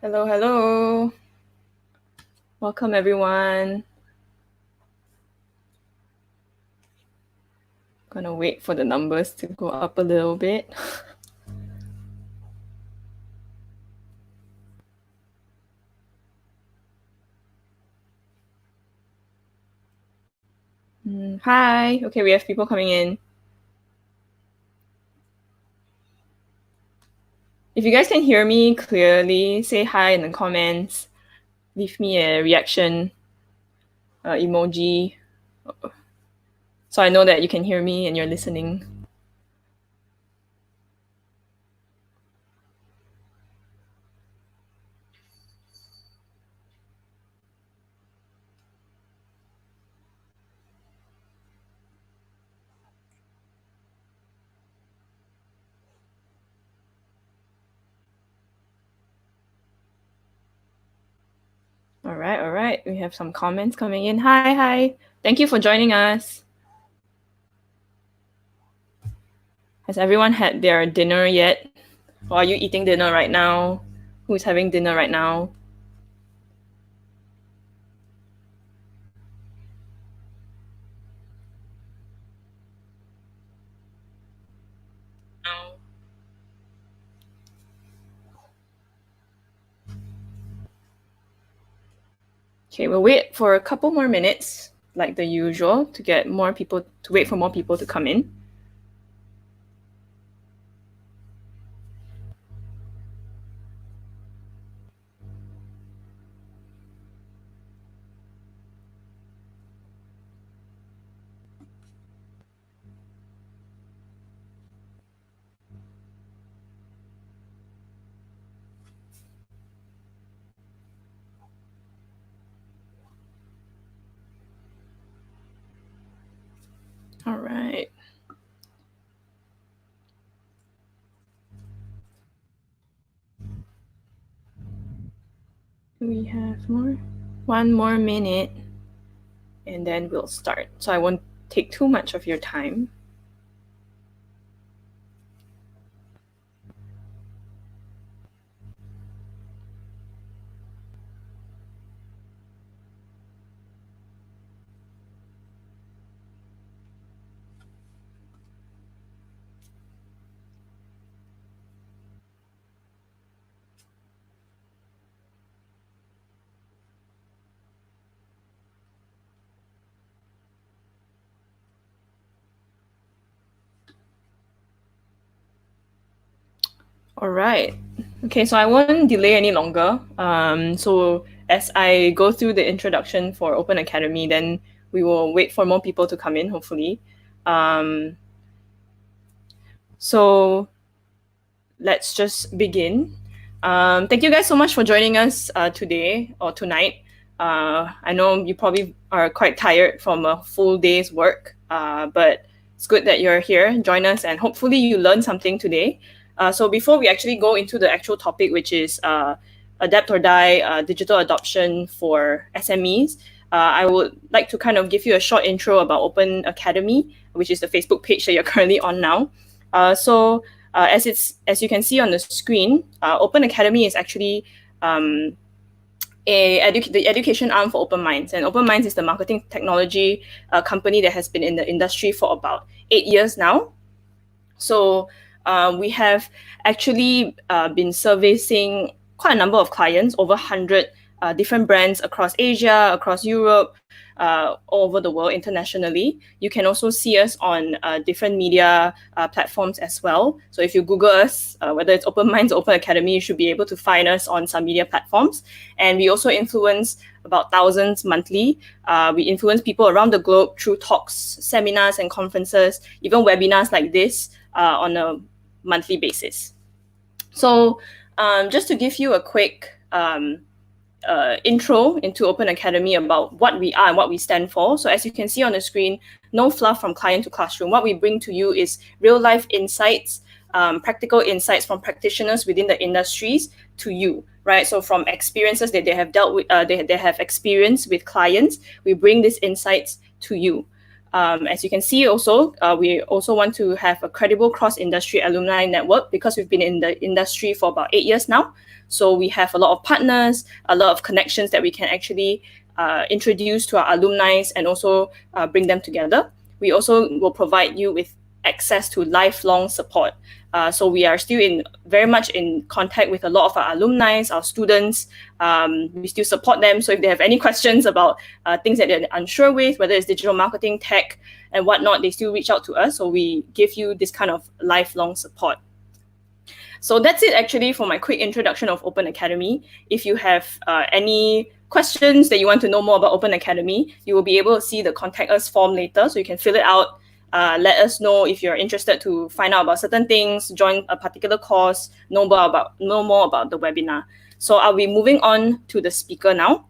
Hello, hello. Welcome, everyone. Gonna wait for the numbers to go up a little bit. Hi. Okay, we have people coming in. If you guys can hear me clearly, say hi in the comments. Leave me a reaction emoji so I know that you can hear me and you're listening. All right, all right. We have some comments coming in. Hi, hi. Thank you for joining us. Has everyone had their dinner yet? Or are you eating dinner right now? Who's having dinner right now? Okay, we'll wait for a couple more minutes, like the usual, to get more people to wait for more people to come in. All right. We have more. One more minute, and then we'll start. So I won't take too much of your time. All right. Okay, so I won't delay any longer. So as I go through the introduction for Open Academy, then we will wait for more people to come in, hopefully. So let's just begin. Thank you guys so much for joining us today or tonight. I know you probably are quite tired from a full day's work, but it's good that you're here. Join us, and hopefully, you learn something today. So, before we actually go into the actual topic, which is Adapt or Die digital adoption for SMEs, I would like to kind of give you a short intro about Open Academy, which is the Facebook page that you're currently on now. As you can see on the screen, Open Academy is actually the education arm for Open Minds, and Open Minds is the marketing technology company that has been in the industry for about 8 years now. So we have actually been servicing quite a number of clients, over 100 different brands across Asia, across Europe, all over the world, internationally. You can also see us on different media platforms as well. So if you Google us, whether it's Open Minds or Open Academy, you should be able to find us on some media platforms. And we also influence about thousands monthly. We influence people around the globe through talks, seminars, and conferences, even webinars like this on a monthly basis. So just to give you a quick intro into Open Academy about what we are and what we stand for. So as you can see on the screen, no fluff from client to classroom. What we bring to you is real life insights, practical insights from practitioners within the industries to you, right? So from experiences that they have dealt with, they have experienced with clients, we bring these insights to you. As you can see also, we also want to have a credible cross-industry alumni network because we've been in the industry for about 8 years now. So we have a lot of partners, a lot of connections that we can actually introduce to our alumni and also bring them together. We also will provide you with access to lifelong support. So we are still very much in contact with a lot of our alumni, our students. We still support them. So if they have any questions about things that they're unsure with, whether it's digital marketing, tech, and whatnot, they still reach out to us. So we give you this kind of lifelong support. So that's it actually for my quick introduction of Open Academy. If you have any questions that you want to know more about Open Academy, you will be able to see the contact us form later, so you can fill it out. Let us know if you're interested to find out about certain things, join a particular course, know more about the webinar. So I'll be moving on to the speaker now.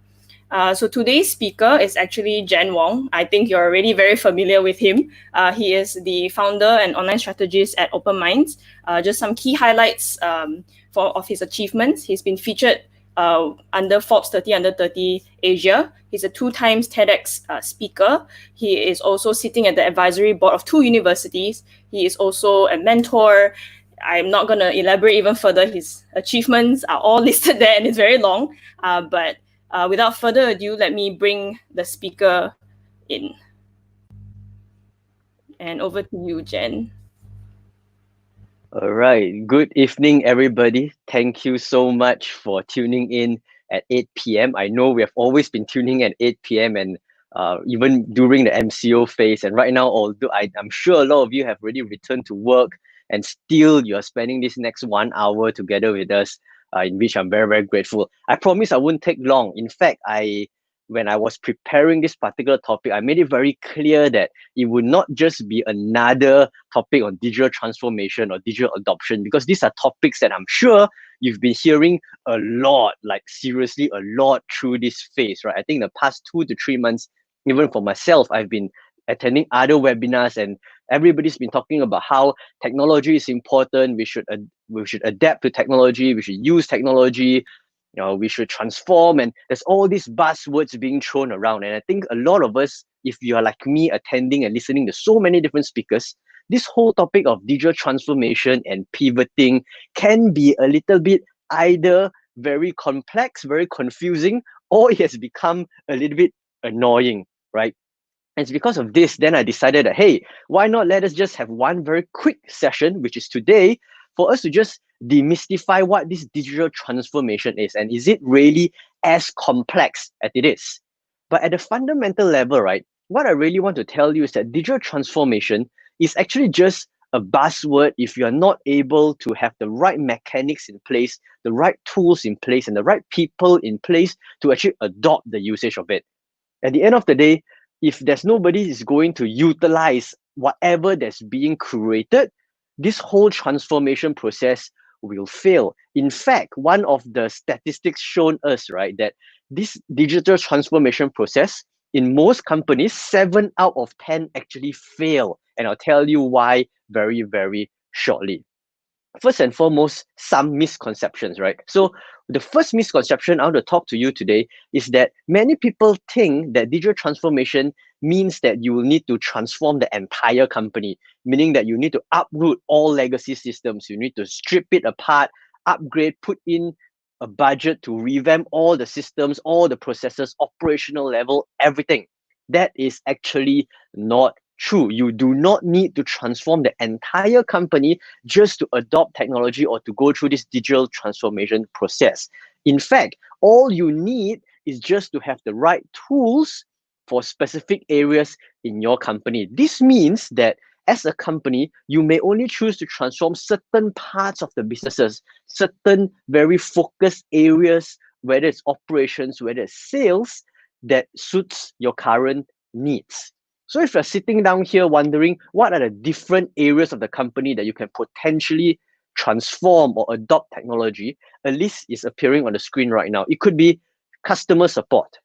So today's speaker is actually Jen Wong. I think you're already very familiar with him. He is the founder and online strategist at Open Minds. Just some key highlights of his achievements. He's been featured under Forbes 30 Under 30 Asia. He's a 2 times TEDx speaker. He is also sitting at the advisory board of 2 universities. He is also a mentor. I'm not going to elaborate even further. His achievements are all listed there and it's very long. But without further ado, let me bring the speaker in. And over to you, Jen. All right. Good evening, everybody. Thank you so much for tuning in at 8 p.m. I know we have always been tuning at 8 p.m. and even during the MCO phase. And right now, although I'm sure a lot of you have already returned to work and still you're spending this next 1 hour together with us, in which I'm very, very grateful. I promise I wouldn't take long. In fact, when I was preparing this particular topic, I made it very clear that it would not just be another topic on digital transformation or digital adoption, because these are topics that I'm sure you've been hearing a lot, like seriously a lot through this phase, right? I think the past 2 to 3 months, even for myself, I've been attending other webinars and everybody's been talking about how technology is important. We should adapt to technology. We should use technology. We should transform, and there's all these buzzwords being thrown around. And I think a lot of us, if you are like me, attending and listening to so many different speakers, this whole topic of digital transformation and pivoting can be a little bit either very complex, very confusing, or it has become a little bit annoying, right? And it's because of this, then I decided that, hey, why not let us just have one very quick session, which is today, for us to just demystify what this digital transformation is, and is it really as complex as it is? But at the fundamental level, right, what I really want to tell you is that digital transformation is actually just a buzzword if you're not able to have the right mechanics in place, the right tools in place, and the right people in place to actually adopt the usage of it. At the end of the day, if there's nobody is going to utilize whatever that's being created, this whole transformation process will fail. In fact, one of the statistics shown us, right, that this digital transformation process in most companies, 7 out of 10 actually fail. And I'll tell you why very, very shortly. First and foremost, some misconceptions, right? So the first misconception I want to talk to you today is that many people think that digital transformation means that you will need to transform the entire company, meaning that you need to uproot all legacy systems, you need to strip it apart, upgrade, put in a budget to revamp all the systems, all the processes, operational level, everything. That is actually not true. You do not need to transform the entire company just to adopt technology or to go through this digital transformation process. In fact, all you need is just to have the right tools for specific areas in your company. This means that as a company, you may only choose to transform certain parts of the businesses, certain very focused areas, whether it's operations, whether it's sales, that suits your current needs. So if you're sitting down here wondering what are the different areas of the company that you can potentially transform or adopt technology, a list is appearing on the screen right now. It could be customer support.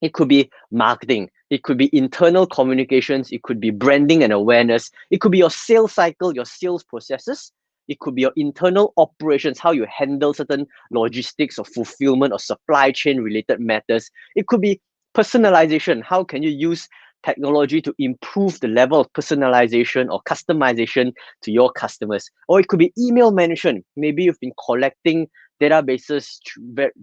It could be marketing. It could be internal communications. It could be branding and awareness. It could be your sales cycle, your sales processes. It could be your internal operations, how you handle certain logistics or fulfillment or supply chain related matters. It could be personalization. How can you use technology to improve the level of personalization or customization to your customers. Or it could be email management. Maybe you've been collecting databases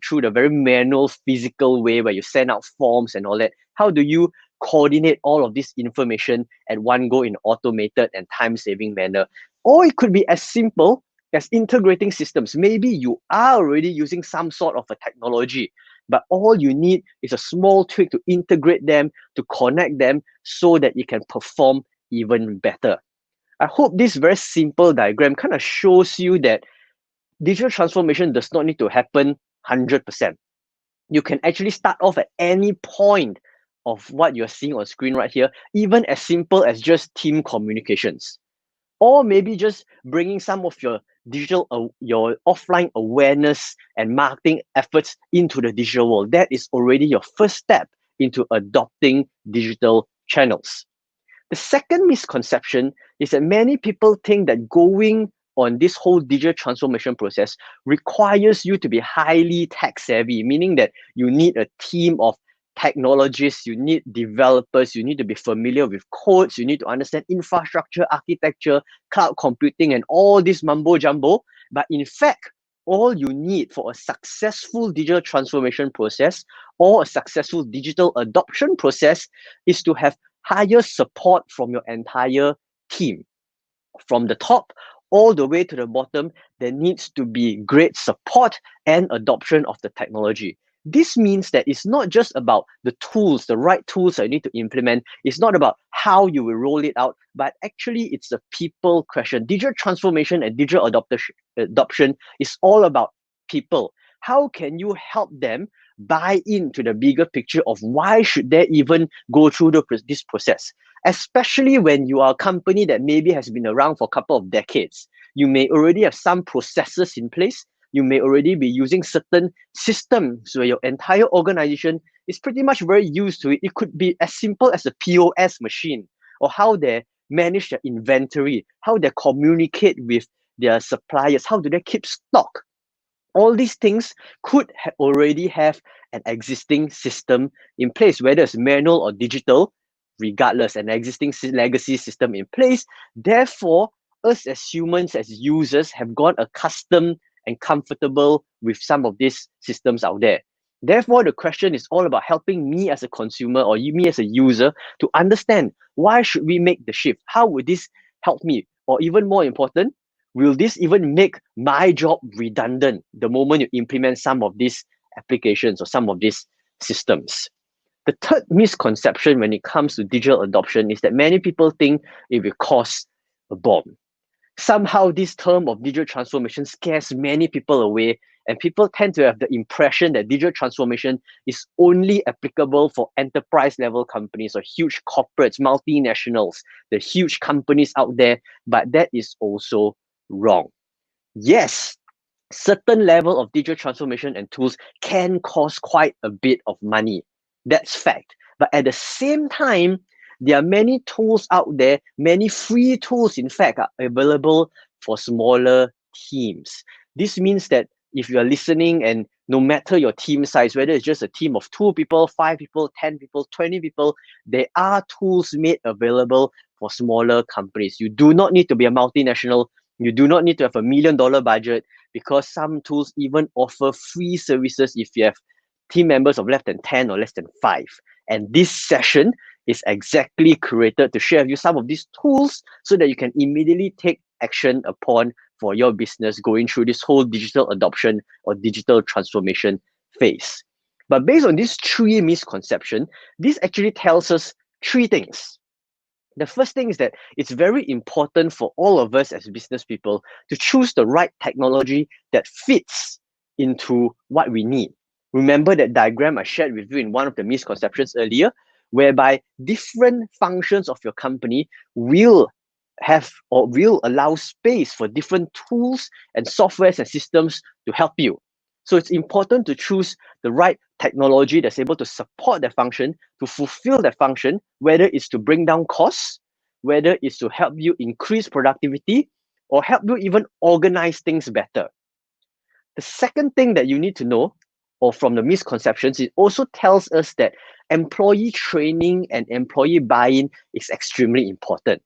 through the very manual, physical way where you send out forms and all that. How do you coordinate all of this information at one go in automated and time-saving manner? Or it could be as simple as integrating systems. Maybe you are already using some sort of a technology, but all you need is a small tweak to integrate them, to connect them so that it can perform even better. I hope this very simple diagram kind of shows you that digital transformation does not need to happen 100%. You can actually start off at any point of what you're seeing on screen right here, even as simple as just team communications. Or maybe just bringing some of your your offline awareness and marketing efforts into the digital world. That is already your first step into adopting digital channels. The second misconception is that many people think that going on this whole digital transformation process requires you to be highly tech savvy, meaning that you need a team of technologists, you need developers, you need to be familiar with codes, you need to understand infrastructure, architecture, cloud computing, and all this mumbo jumbo. But in fact, all you need for a successful digital transformation process or a successful digital adoption process is to have higher support from your entire team. From the top all the way to the bottom, there needs to be great support and adoption of the technology. This means that it's not just about the tools, the right tools that you need to implement. It's not about how you will roll it out, but actually it's a people question. Digital transformation and digital adoption is all about people. How can you help them buy into the bigger picture of why should they even go through this process? Especially when you are a company that maybe has been around for a couple of decades. You may already have some processes in place. You may already be using certain systems where your entire organization is pretty much very used to it. It could be as simple as a POS machine, or how they manage their inventory, how they communicate with their suppliers, how do they keep stock. All these things could already have an existing system in place, whether it's manual or digital, regardless, an existing legacy system in place. Therefore, us as humans, as users, have got accustomed and comfortable with some of these systems out there. Therefore, the question is all about helping me as a consumer or me as a user to understand, why should we make the shift? How would this help me? Or even more important, will this even make my job redundant the moment you implement some of these applications or some of these systems? The third misconception when it comes to digital adoption is that many people think it will cost a bomb. Somehow this term of digital transformation scares many people away, and people tend to have the impression that digital transformation is only applicable for enterprise level companies or huge corporates, multinationals, the huge companies out there, but that is also wrong. Yes, certain level of digital transformation and tools can cost quite a bit of money. That's fact. But at the same time, there are many tools out there, many free tools, in fact, are available for smaller teams. This means that if you are listening and no matter your team size, whether it's just a team of 2 people, 5 people, 10 people, 20 people, there are tools made available for smaller companies. You do not need to be a multinational. You do not need to have $1 million budget, because some tools even offer free services if you have team members of less than 10 or less than 5. And this session is exactly created to share with you some of these tools so that you can immediately take action upon for your business going through this whole digital adoption or digital transformation phase. But based on these 3 misconceptions, this actually tells us 3 things. The first thing is that it's very important for all of us as business people to choose the right technology that fits into what we need. Remember that diagram I shared with you in one of the misconceptions earlier, whereby different functions of your company will have or will allow space for different tools and softwares and systems to help you. So it's important to choose the right technology that's able to support that function, to fulfill that function, whether it's to bring down costs, whether it's to help you increase productivity, or help you even organize things better. The second thing that you need to know, or from the misconceptions, it also tells us that employee training and employee buy-in is extremely important.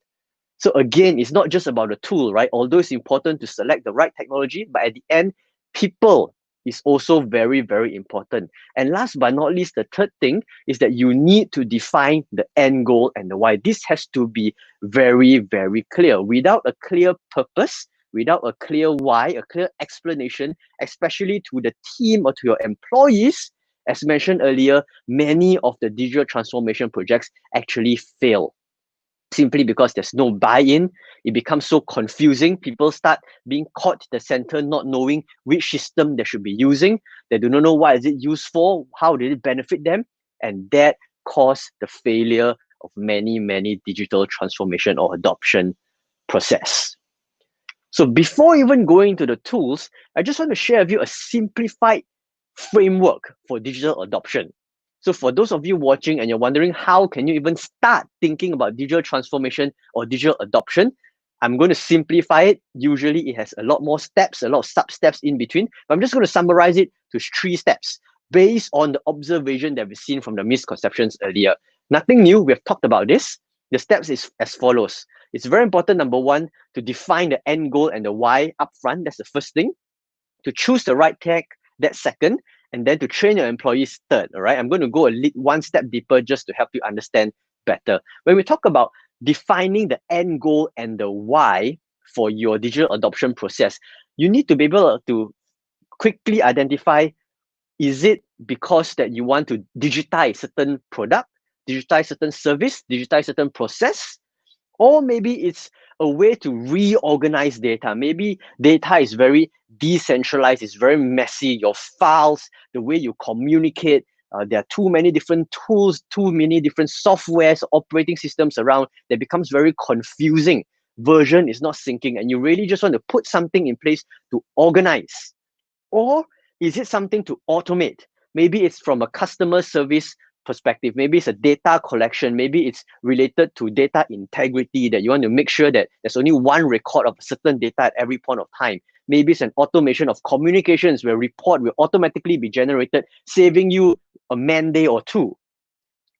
So again, it's not just about the tool, right? Although it's important to select the right technology, but at the end, people is also very, very important. And last but not least, the third thing is that you need to define the end goal and the why. This has to be very, very clear. Without a clear purpose, without a clear why, a clear explanation, especially to the team or to your employees, as mentioned earlier, many of the digital transformation projects actually fail simply because there's no buy-in. It becomes so confusing. People start being caught at the center, not knowing which system they should be using. They do not know what is it used for, how did it benefit them, and that caused the failure of many, many digital transformation or adoption process. So before even going to the tools, I just want to share with you a simplified framework for digital adoption. So for those of you watching and you're wondering how can you even start thinking about digital transformation or digital adoption, I'm going to simplify it. Usually it has a lot more steps, a lot of sub-steps in between, but I'm just going to summarize it to 3 steps based on the observation that we've seen from the misconceptions earlier. Nothing new, we have talked about this. The steps is as follows. It's very important, number 1, to define the end goal and the why upfront. That's the first thing. To choose the right tech, that's second. And then to train your employees, third. All right. I'm going to go one step deeper just to help you understand better. When we talk about defining the end goal and the why for your digital adoption process, you need to be able to quickly identify, is it because that you want to digitize certain product, digitize certain service, digitize certain process? Or maybe it's a way to reorganize data. Maybe data is very decentralized, it's very messy. Your files, the way you communicate, there are too many different tools, too many different softwares, operating systems around that becomes very confusing. Version is not syncing, and you really just want to put something in place to organize. Or is it something to automate? Maybe it's from a customer service perspective. Maybe it's a data collection. Maybe it's related to data integrity, that you want to make sure that there's only one record of a certain data at every point of time. Maybe it's an automation of communications where report will automatically be generated, saving you a man day or two.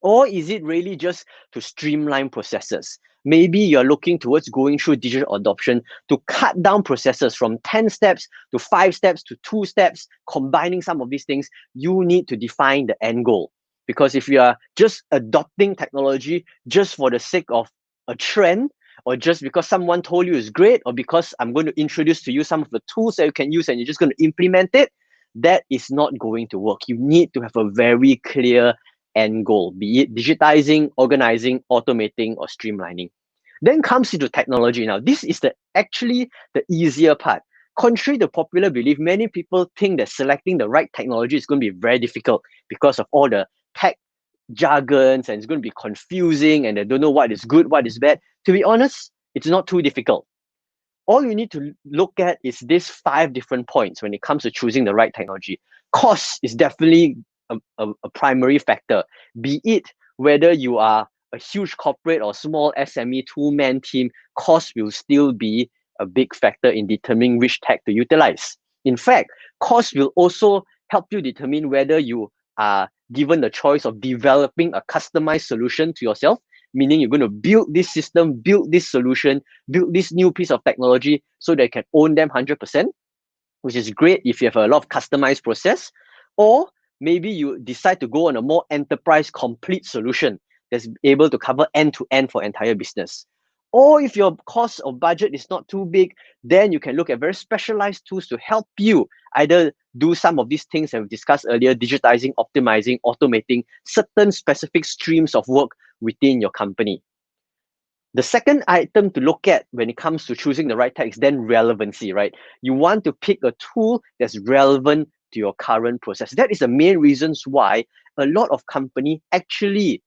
Or is it really just to streamline processes? Maybe you're looking towards going through digital adoption to cut down processes from 10 steps to 5 steps to 2 steps, combining some of these things. You need to define the end goal. Because if you are just adopting technology just for the sake of a trend, or just because someone told you it's great, or because I'm going to introduce to you some of the tools that you can use and you're just going to implement it, that is not going to work. You need to have a very clear end goal, be it digitizing, organizing, automating, or streamlining. Then comes into technology. Now, this is actually the easier part. Contrary to popular belief, many people think that selecting the right technology is going to be very difficult because of all the tech jargons, and it's going to be confusing, and they don't know what is good, what is bad. To be honest, it's not too difficult. All you need to look at is these 5 different points when it comes to choosing the right technology. Cost is definitely a primary factor, be it whether you are a huge corporate or small SME 2-man team. Cost will still be a big factor in determining which tech to utilize. In fact, cost will also help you determine whether you are given the choice of developing a customized solution to yourself, meaning you're going to build this system, build this solution, build this new piece of technology so they can own them 100%, which is great if you have a lot of customized process. Or maybe you decide to go on a more enterprise complete solution that's able to cover end-to-end for entire business. Or if your cost or budget is not too big, then you can look at very specialized tools to help you either do some of these things that we discussed earlier, digitizing, optimizing, automating certain specific streams of work within your company. The second item to look at when it comes to choosing the right tech is then relevancy, right? You want to pick a tool that's relevant to your current process. That is the main reasons why a lot of companies actually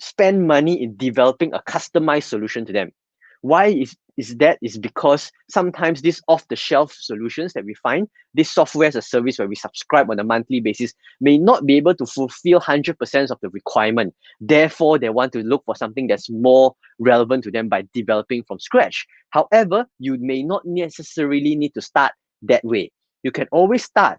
spend money in developing a customized solution to them. Why is that? Is because sometimes these off-the-shelf solutions that we find, this software as a service where we subscribe on a monthly basis, may not be able to fulfill 100% of the requirement. Therefore, they want to look for something that's more relevant to them by developing from scratch. However, you may not necessarily need to start that way. You can always start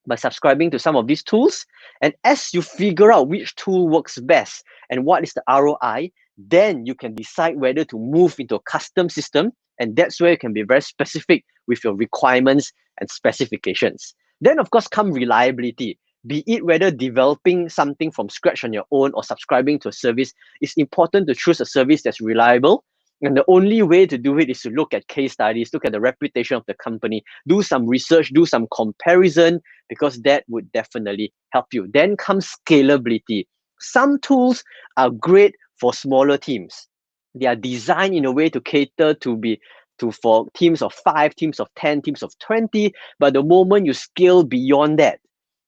by subscribing to some of these tools. And as you figure out which tool works best and what is the ROI, then you can decide whether to move into a custom system. And that's where you can be very specific with your requirements and specifications. Then, of course, come reliability. Be it whether developing something from scratch on your own or subscribing to a service, it's important to choose a service that's reliable. And the only way to do it is to look at case studies, look at the reputation of the company, do some research, do some comparison, because that would definitely help you. Then comes scalability. Some tools are great for smaller teams. They are designed in a way to cater for teams of 5, teams of 10, teams of 20. But the moment you scale beyond that,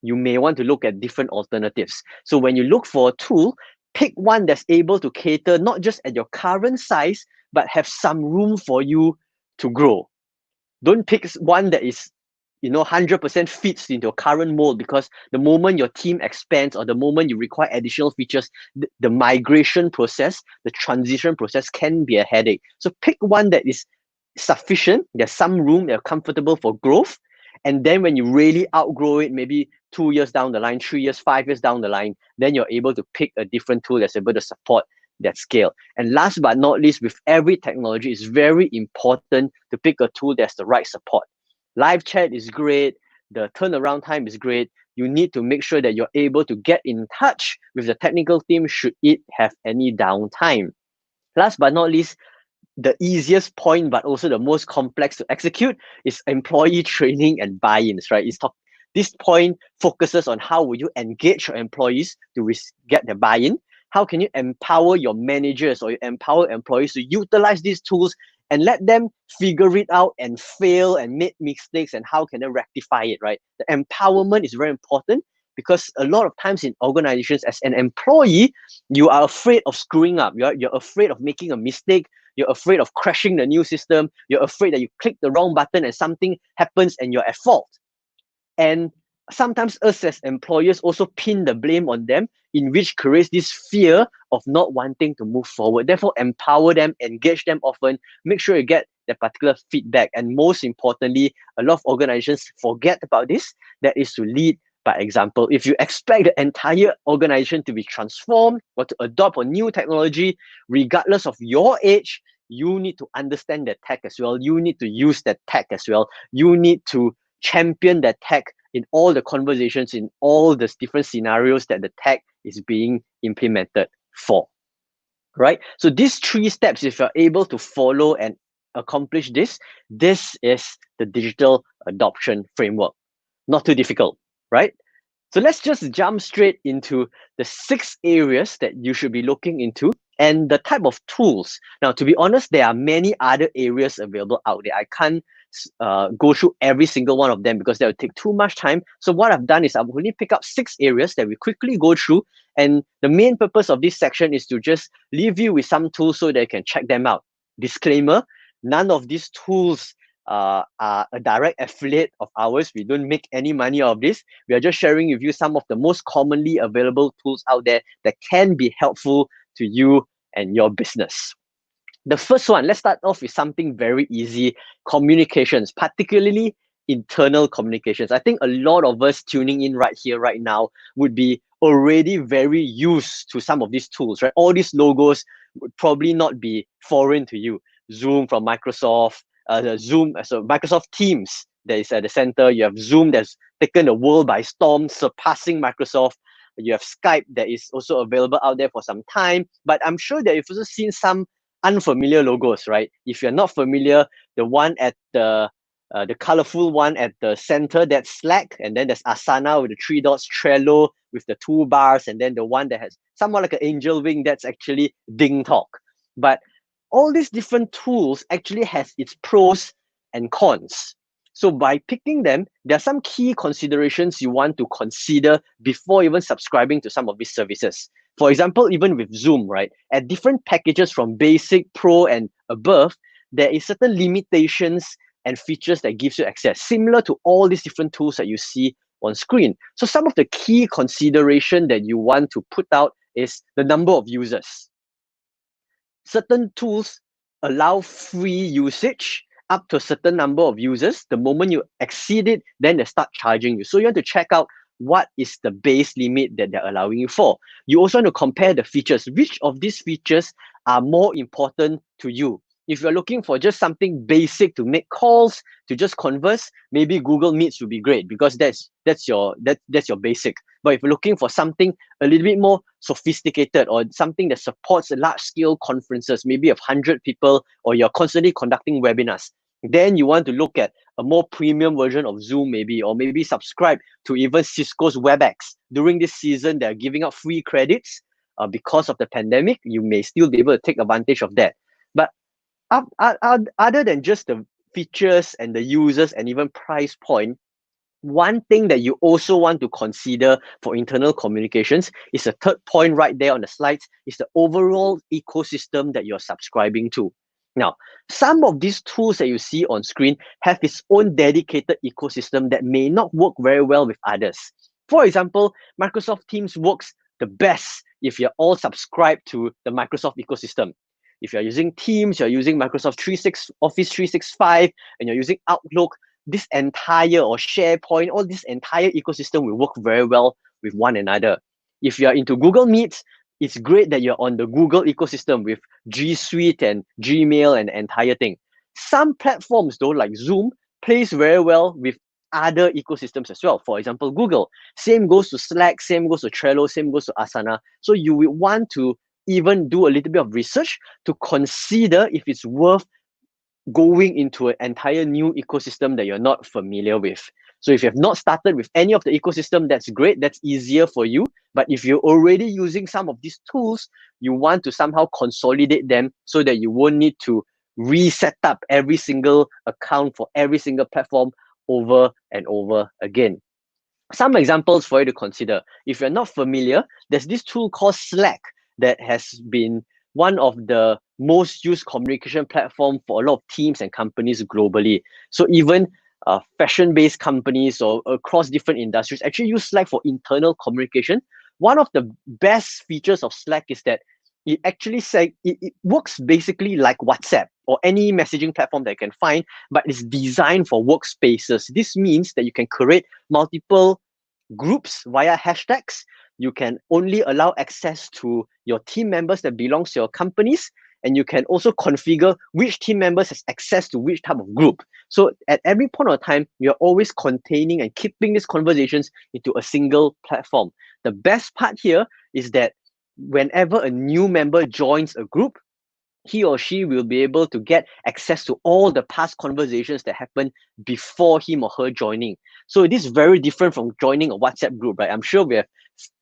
you may want to look at different alternatives. So when you look for a tool, pick one that's able to cater not just at your current size, but have some room for you to grow. Don't pick one that is 100% fits into your current mold, because the moment your team expands or the moment you require additional features, the migration process, the transition process can be a headache. So pick one that is sufficient, there's some room, they're comfortable for growth. And then when you really outgrow it, maybe 2 years down the line, 3 years, 5 years down the line, then you're able to pick a different tool that's able to support that scale. And last but not least, with every technology, it's very important to pick a tool that's the right support. Live chat is great. The turnaround time is great. You need to make sure that you're able to get in touch with the technical team should it have any downtime. Last but not least, the easiest point, but also the most complex to execute, is employee training and buy-ins, right? This point focuses on how will you engage your employees to get the buy-in. How can you empower your managers or you empower employees to utilize these tools and let them figure it out and fail and make mistakes, and how can they rectify it, right? The empowerment is very important, because a lot of times in organizations, as an employee, you are afraid of screwing up. You're afraid of making a mistake. You're afraid of crashing the new system. You're afraid that you click the wrong button and something happens and you're at fault. And sometimes us as employers also pin the blame on them, in which creates this fear of not wanting to move forward. Therefore, empower them, engage them often, make sure you get that particular feedback. And most importantly, a lot of organizations forget about this, that is to lead by example. If you expect the entire organization to be transformed or to adopt a new technology, regardless of your age, you need to understand that tech as well. You need to use that tech as well. You need to champion that tech in all the conversations, in all the different scenarios that the tech is being implemented for, right? So these 3 steps, if you're able to follow and accomplish this is the digital adoption framework. Not too difficult, right? So let's just jump straight into the 6 areas that you should be looking into and the type of tools. Now, to be honest, there are many other areas available out there. I can't go through every single one of them because that would take too much time. So what I've done is I've only picked up 6 areas that we quickly go through. And the main purpose of this section is to just leave you with some tools so that you can check them out. Disclaimer, none of these tools are a direct affiliate of ours. We don't make any money out of this. We are just sharing with you some of the most commonly available tools out there that can be helpful to you and your business. The first one, let's start off with something very easy: communications, particularly internal communications. I think a lot of us tuning in right here, right now, would be already very used to some of these tools, right? All these logos would probably not be foreign to you. Zoom from Microsoft, Microsoft Teams that is at the center. You have Zoom that's taken the world by storm, surpassing Microsoft. You have Skype that is also available out there for some time. But I'm sure that you've also seen some unfamiliar logos, right? If you're not familiar, the one at the colorful one at the center, that's Slack, and then there's Asana with the 3 dots, Trello with the 2 bars, and then the one that has somewhat like an angel wing, that's actually Ding Talk. But all these different tools actually has its pros and cons. So by picking them, there are some key considerations you want to consider before even subscribing to some of these services. For example, even with Zoom, right? At different packages from basic, pro, and above, there is certain limitations and features that gives you access, similar to all these different tools that you see on screen. So some of the key consideration that you want to put out is the number of users. Certain tools allow free usage up to a certain number of users. The moment you exceed it, then they start charging you. So you want to check out what is the base limit that they're allowing you for. You also want to compare the features. Which of these features are more important to you? If you're looking for just something basic to make calls, to just converse, maybe Google Meets would be great because that's your basic. But if you're looking for something a little bit more sophisticated or something that supports large scale conferences, maybe of 100 people, or you're constantly conducting webinars, then you want to look at a more premium version of Zoom maybe, or maybe subscribe to even Cisco's WebEx. During this season, they're giving out free credits because of the pandemic. You may still be able to take advantage of that. But other than just the features and the users and even price point, one thing that you also want to consider for internal communications is the third point right there on the slides, is the overall ecosystem that you're subscribing to. Now, some of these tools that you see on screen have its own dedicated ecosystem that may not work very well with others. For example, Microsoft Teams works the best if you're all subscribed to the Microsoft ecosystem. If you're using Teams, you're using Microsoft Office 365, and you're using Outlook, this entire, or SharePoint, all this entire ecosystem will work very well with one another. If you're into Google Meets, it's great that you're on the Google ecosystem with G Suite and Gmail and the entire thing. Some platforms though, like Zoom, plays very well with other ecosystems as well. For example, Google. Same goes to Slack, same goes to Trello, same goes to Asana. So you will want to even do a little bit of research to consider if it's worth going into an entire new ecosystem that you're not familiar with. So if you have not started with any of the ecosystem, that's great, that's easier for you. But if you're already using some of these tools, you want to somehow consolidate them so that you won't need to reset up every single account for every single platform over and over again. Some examples for you to consider. If you're not familiar, there's this tool called Slack that has been one of the most used communication platform for a lot of teams and companies globally. So even fashion-based companies or across different industries actually use Slack for internal communication. One of the best features of Slack is that it actually it works basically like WhatsApp or any messaging platform that you can find, but it's designed for workspaces. This means that you can create multiple groups via hashtags. You can only allow access to your team members that belongs to your companies, and you can also configure which team members has access to which type of group. So at every point of time, you're always containing and keeping these conversations into a single platform. The best part here is that whenever a new member joins a group, he or she will be able to get access to all the past conversations that happened before him or her joining. So this is very different from joining a WhatsApp group, right? I'm sure we have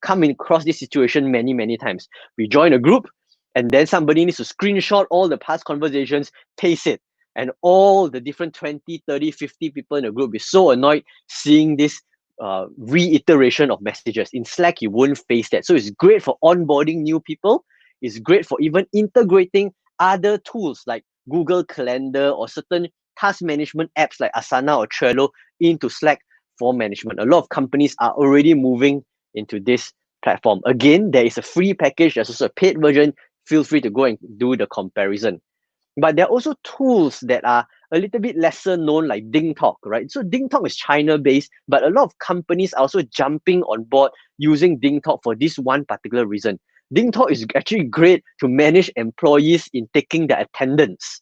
come across this situation many, many times. We join a group and then somebody needs to screenshot all the past conversations, paste it, and all the different 20, 30, 50 people in the group be so annoyed seeing this reiteration of messages. In Slack, you won't face that. So it's great for onboarding new people. It's great for even integrating other tools like Google Calendar or certain task management apps like Asana or Trello into Slack for management. A lot of companies are already moving into this platform. Again, there is a free package. There's also a paid version. Feel free to go and do the comparison. But there are also tools that are a little bit lesser known, like DingTalk, right? So DingTalk is China-based, but a lot of companies are also jumping on board using DingTalk for this one particular reason. DingTalk is actually great to manage employees in taking their attendance.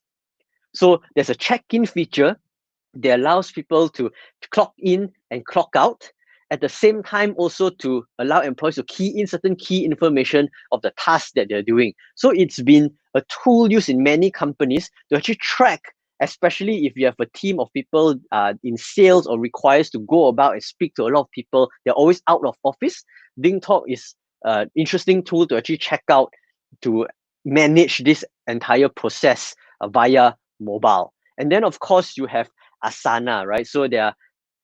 So there's a check-in feature that allows people to clock in and clock out. At the same time, also to allow employees to key in certain key information of the tasks that they're doing. So it's been a tool used in many companies to actually track, especially if you have a team of people in sales or requires to go about and speak to a lot of people, they're always out of office. DingTalk is an interesting tool to actually check out to manage this entire process via mobile. And then, of course, you have Asana, right? So there are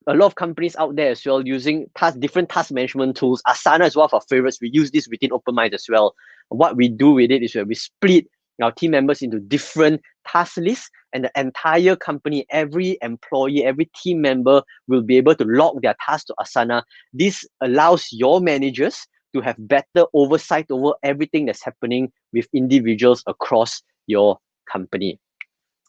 a lot of companies out there as well using different task management tools. Asana is one of our favorites. We use this within OpenMinds as well. What we do with it is where we split our team members into different task lists, and the entire company, every employee, every team member will be able to log their tasks to Asana. This allows your managers to have better oversight over everything that's happening with individuals across your company.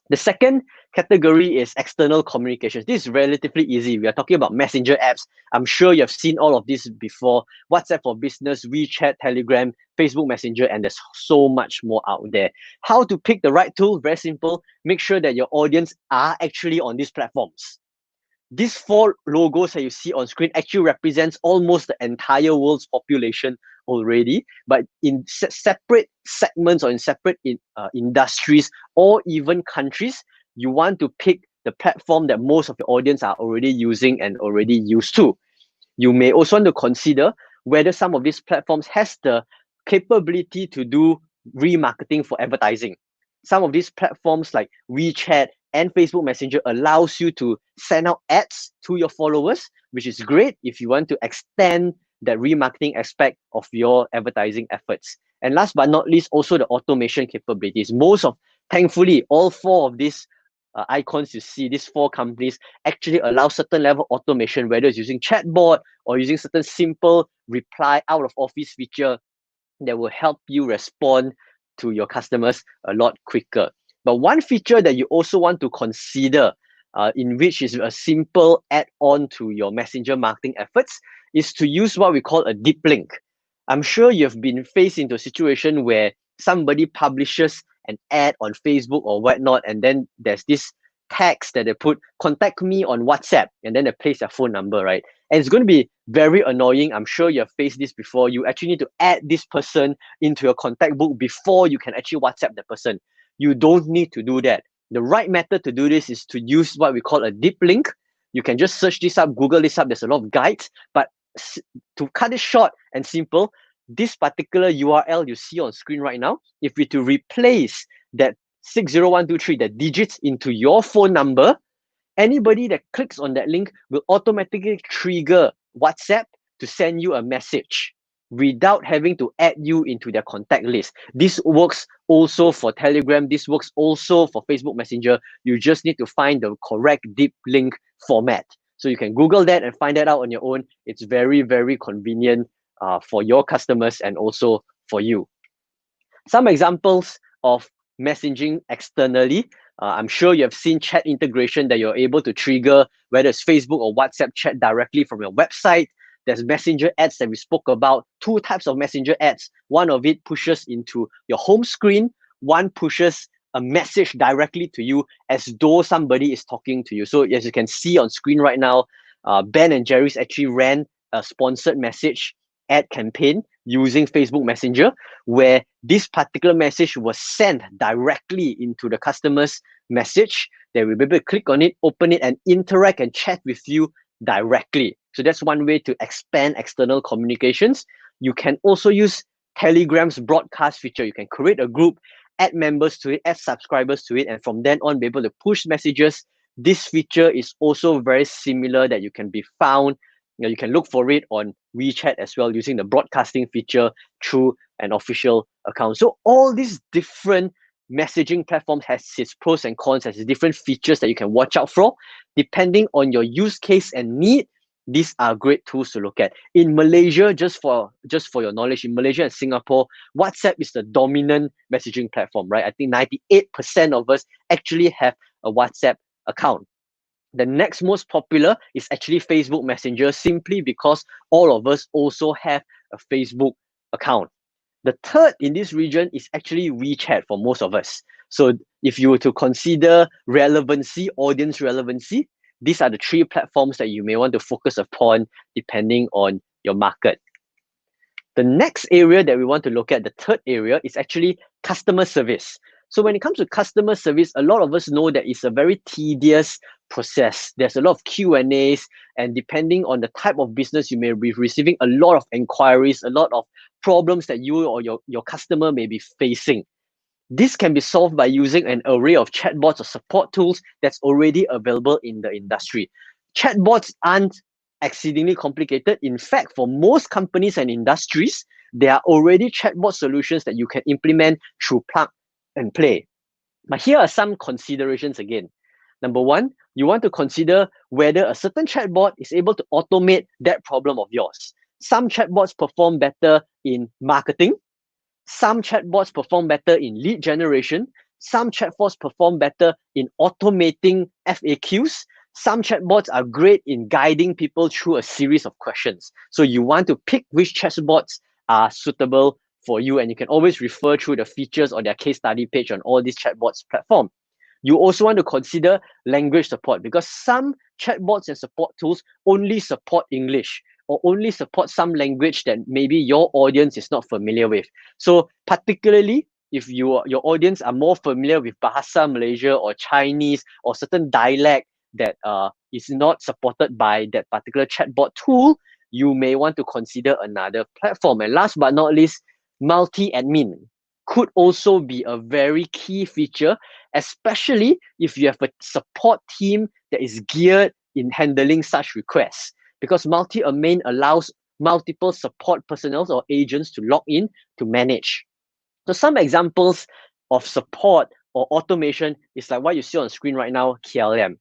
The second category is external communications. This is relatively easy. We are talking about messenger apps. I'm sure you have seen all of this before. WhatsApp for Business, WeChat, Telegram, Facebook Messenger, and there's so much more out there. How to pick the right tool? Very simple. Make sure that your audience are actually on these platforms. These four logos that you see on screen actually represents almost the entire world's population already, but in separate segments or in separate industries or even countries, you want to pick the platform that most of your audience are already using and already used to. You may also want to consider whether some of these platforms has the capability to do remarketing for advertising. Some of these platforms like WeChat and Facebook Messenger allows you to send out ads to your followers, which is great if you want to extend that remarketing aspect of your advertising efforts. And last but not least, also the automation capabilities. Thankfully, all four of these icons you see, these four companies actually allow certain level of automation, whether it's using chatbot or using certain simple reply out of office feature that will help you respond to your customers a lot quicker. But one feature that you also want to consider, in which is a simple add-on to your messenger marketing efforts, is to use what we call a deep link. I'm sure you've been faced into a situation where somebody publishes an ad on Facebook or whatnot, and then there's this text that they put, contact me on WhatsApp, and then they place their phone number, right? And it's going to be very annoying. I'm sure you have faced this before. You actually need to add this person into your contact book before you can actually WhatsApp the person. You don't need to do that. The right method to do this is to use what we call a deep link. You can just search this up, Google this up. There's a lot of guides, but to cut it short and simple, this particular URL you see on screen right now, if we to replace that 60123, the digits into your phone number, anybody that clicks on that link will automatically trigger WhatsApp to send you a message without having to add you into their contact list. This works also for Telegram. This works also for Facebook Messenger. You just need to find the correct deep link format. So you can Google that and find that out on your own. It's very, very convenient for your customers and also for you. Some examples of messaging externally. I'm sure you have seen chat integration that you're able to trigger, whether it's Facebook or WhatsApp chat directly from your website. There's messenger ads that we spoke about, two types of messenger ads. One of it pushes into your home screen, one pushes a message directly to you as though somebody is talking to you. So as you can see on screen right now, Ben and Jerry's actually ran a sponsored message ad campaign using Facebook Messenger, where this particular message was sent directly into the customer's message. They will be able to click on it, open it, and interact and chat with you directly. So that's one way to expand external communications. You can also use Telegram's broadcast feature. You can create a group, add members to it, add subscribers to it, and from then on be able to push messages. This feature is also very similar that you can be found. You can look for it on WeChat as well using the broadcasting feature through an official account. So all these different messaging platforms has its pros and cons, has different features that you can watch out for. Depending on your use case and need, these are great tools to look at. In Malaysia, just for your knowledge, in Malaysia and Singapore, WhatsApp is the dominant messaging platform, right? I think 98% of us actually have a WhatsApp account. The next most popular is actually Facebook Messenger, simply because all of us also have a Facebook account. The third in this region is actually WeChat for most of us. So if you were to consider relevancy, audience relevancy, these are the three platforms that you may want to focus upon depending on your market. The next area that we want to look at, the third area, is actually customer service. So when it comes to customer service, a lot of us know that it's a very tedious process. There's a lot of Q&As, and depending on the type of business, you may be receiving a lot of inquiries, a lot of problems that you or your customer may be facing. This can be solved by using an array of chatbots or support tools that's already available in the industry. Chatbots aren't exceedingly complicated. In fact, for most companies and industries, there are already chatbot solutions that you can implement through plug and play. But here are some considerations again. Number one, you want to consider whether a certain chatbot is able to automate that problem of yours. Some chatbots perform better in marketing. Some chatbots perform better in lead generation. Some chatbots perform better in automating FAQs. Some chatbots are great in guiding people through a series of questions. So you want to pick which chatbots are suitable for you, and you can always refer through the features or their case study page on all these chatbots platform. You also want to consider language support, because some chatbots and support tools only support English or only support some language that maybe your audience is not familiar with. So particularly if your audience are more familiar with Bahasa Malaysia or Chinese or certain dialect that is not supported by that particular chatbot tool, you may want to consider another platform. And last but not least, multi-admin could also be a very key feature, especially if you have a support team that is geared in handling such requests, because multi-admin allows multiple support personnel or agents to log in to manage. So some examples of support or automation is like what you see on screen right now, KLM.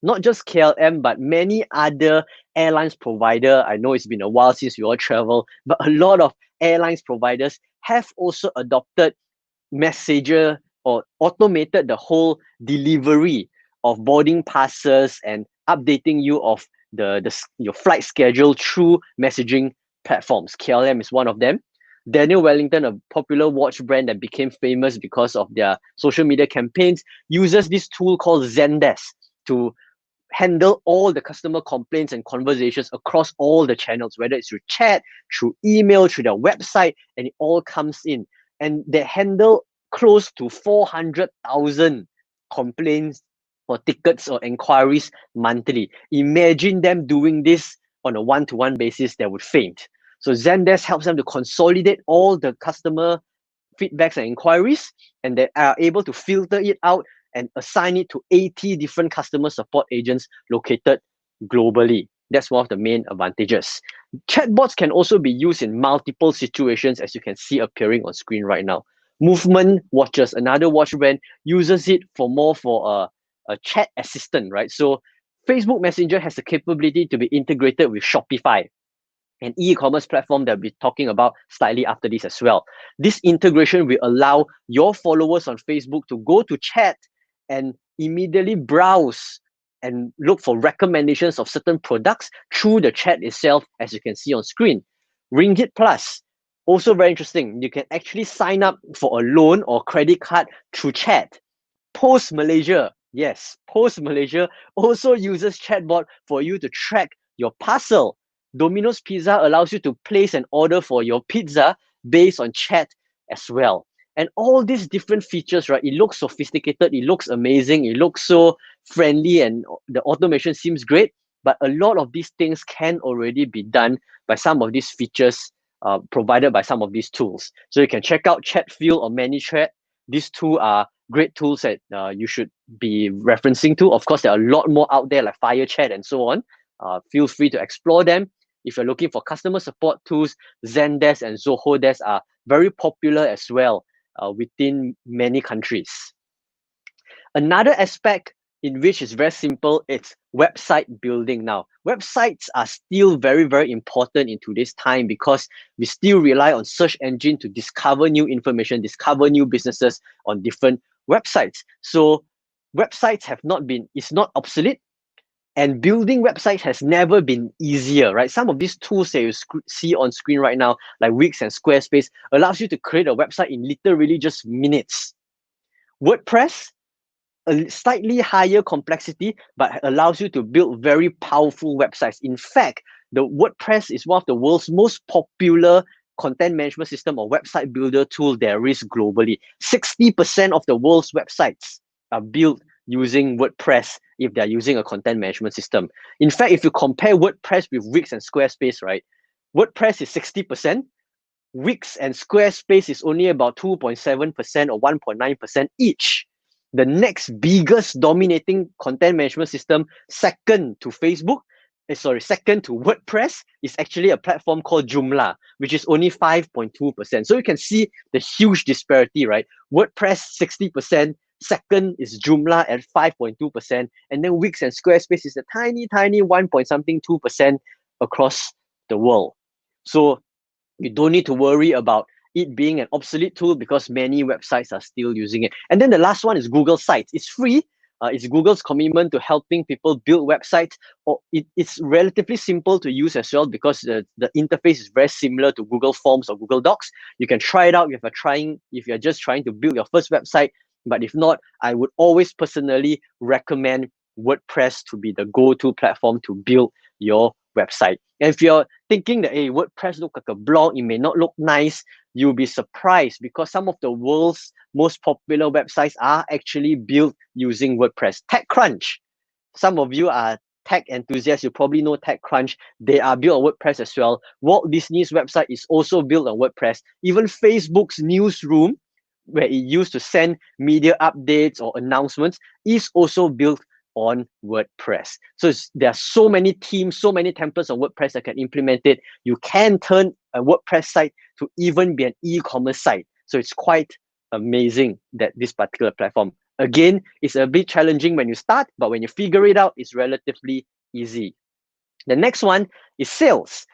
Not just KLM, but many other airlines provider. I know it's been a while since we all travel, but a lot of airlines providers have also adopted messenger or automated the whole delivery of boarding passes and updating you of your flight schedule through messaging platforms. KLM is one of them. Daniel Wellington, a popular watch brand that became famous because of their social media campaigns, uses this tool called Zendesk to handle all the customer complaints and conversations across all the channels, whether it's through chat, through email, through their website, and it all comes in. And they handle close to 400,000 complaints or tickets or inquiries monthly. Imagine them doing this on a one-to-one basis, they would faint. So Zendesk helps them to consolidate all the customer feedbacks and inquiries, and they are able to filter it out and assign it to 80 different customer support agents located globally. That's one of the main advantages. Chatbots can also be used in multiple situations, as you can see appearing on screen right now. Movement Watches, another watch brand, uses it for a chat assistant, right? So Facebook Messenger has the capability to be integrated with Shopify, an e-commerce platform that we'll be talking about slightly after this as well. This integration will allow your followers on Facebook to go to chat and immediately browse and look for recommendations of certain products through the chat itself, as you can see on screen. Ringgit Plus, also very interesting. You can actually sign up for a loan or credit card through chat. Post Malaysia, yes, Post Malaysia also uses chatbot for you to track your parcel. Domino's Pizza allows you to place an order for your pizza based on chat as well. And all these different features, right? It looks sophisticated, it looks amazing, it looks so friendly, and the automation seems great. But a lot of these things can already be done by some of these features provided by some of these tools. So you can check out Chatfield or ManyChat. These two are great tools that you should be referencing to. Of course, there are a lot more out there like FireChat and so on. Feel free to explore them. If you're looking for customer support tools, Zendesk and Zoho Desk are very popular as well within many countries. Another aspect in which is very simple, it's website building now. Websites are still very, very important in today's time because we still rely on search engine to discover new information, discover new businesses on different websites. So websites it's not obsolete, and building websites has never been easier, right? Some of these tools that you see on screen right now, like Wix and Squarespace, allows you to create a website in literally just minutes. WordPress, a slightly higher complexity, but allows you to build very powerful websites. In fact, the WordPress is one of the world's most popular content management system or website builder tool there is globally. 60% of the world's websites are built using WordPress if they're using a content management system. In fact, if you compare WordPress with Wix and Squarespace, right, WordPress is 60%, Wix and Squarespace is only about 2.7% or 1.9% each. The next biggest dominating content management system, second to WordPress, is actually a platform called Joomla, which is only 5.2%. So you can see the huge disparity, right? WordPress 60%, second is Joomla at 5.2%, and then Wix and Squarespace is a tiny 1.2% across the world. So you don't need to worry about it being an obsolete tool because many websites are still using it. And then the last one is Google Sites. It's free. It's Google's commitment to helping people build websites. Or it's relatively simple to use as well because the interface is very similar to Google Forms or Google Docs. You can try it out if you're just trying to build your first website. But if not, I would always personally recommend WordPress to be the go-to platform to build your website. And if you're thinking that, hey, WordPress look like a blog, it may not look nice, you'll be surprised because some of the world's most popular websites are actually built using WordPress. TechCrunch, some of you are tech enthusiasts, you probably know TechCrunch. They are built on WordPress as well. Walt Disney's website is also built on WordPress. Even Facebook's newsroom, where it used to send media updates or announcements, is also built on WordPress. So there are so many themes, so many templates on WordPress that can implement it. You can turn a WordPress site to even be an e-commerce site. So it's quite amazing that this particular platform, again, it's a bit challenging when you start, but when you figure it out, it's relatively easy. The next one is sales.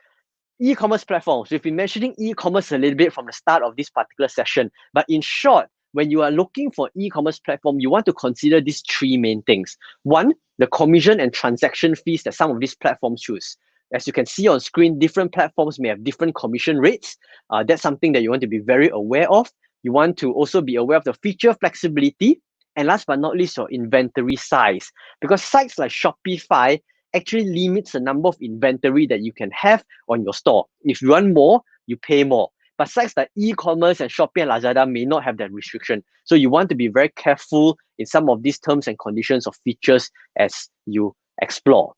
E-commerce platforms. We've been mentioning e-commerce a little bit from the start of this particular session, but in short, when you are looking for e-commerce platform, you want to consider these three main things. One, the commission and transaction fees that some of these platforms choose. As you can see on screen, different platforms may have different commission rates. That's something that you want to be very aware of. You want to also be aware of the feature flexibility. And last but not least, your inventory size. Because sites like Shopify actually limits the number of inventory that you can have on your store. If you want more, you pay more. But sites like e-commerce and Shopee and Lazada may not have that restriction. So you want to be very careful in some of these terms and conditions of features as you explore.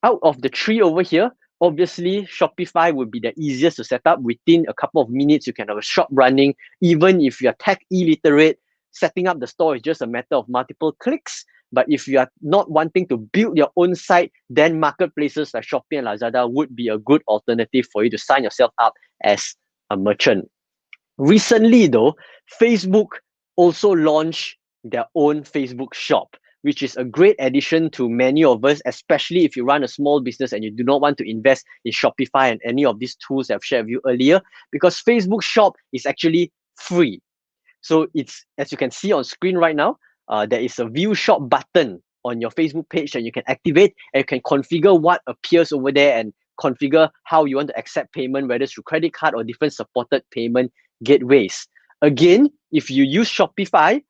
Out of the three over here, obviously Shopify would be the easiest to set up. Within a couple of minutes, you can have a shop running. Even if you're tech illiterate, setting up the store is just a matter of multiple clicks. But if you are not wanting to build your own site, then marketplaces like Shopee and Lazada would be a good alternative for you to sign yourself up as a merchant. Recently though, Facebook also launched their own Facebook shop, which is a great addition to many of us, especially if you run a small business and you do not want to invest in Shopify and any of these tools I've shared with you earlier, because Facebook shop is actually free. So it's, as you can see on screen right now, there is a view shop button on your Facebook page that you can activate, and you can configure what appears over there and configure how you want to accept payment, whether it's through credit card or different supported payment gateways. Again, if you use Shopify,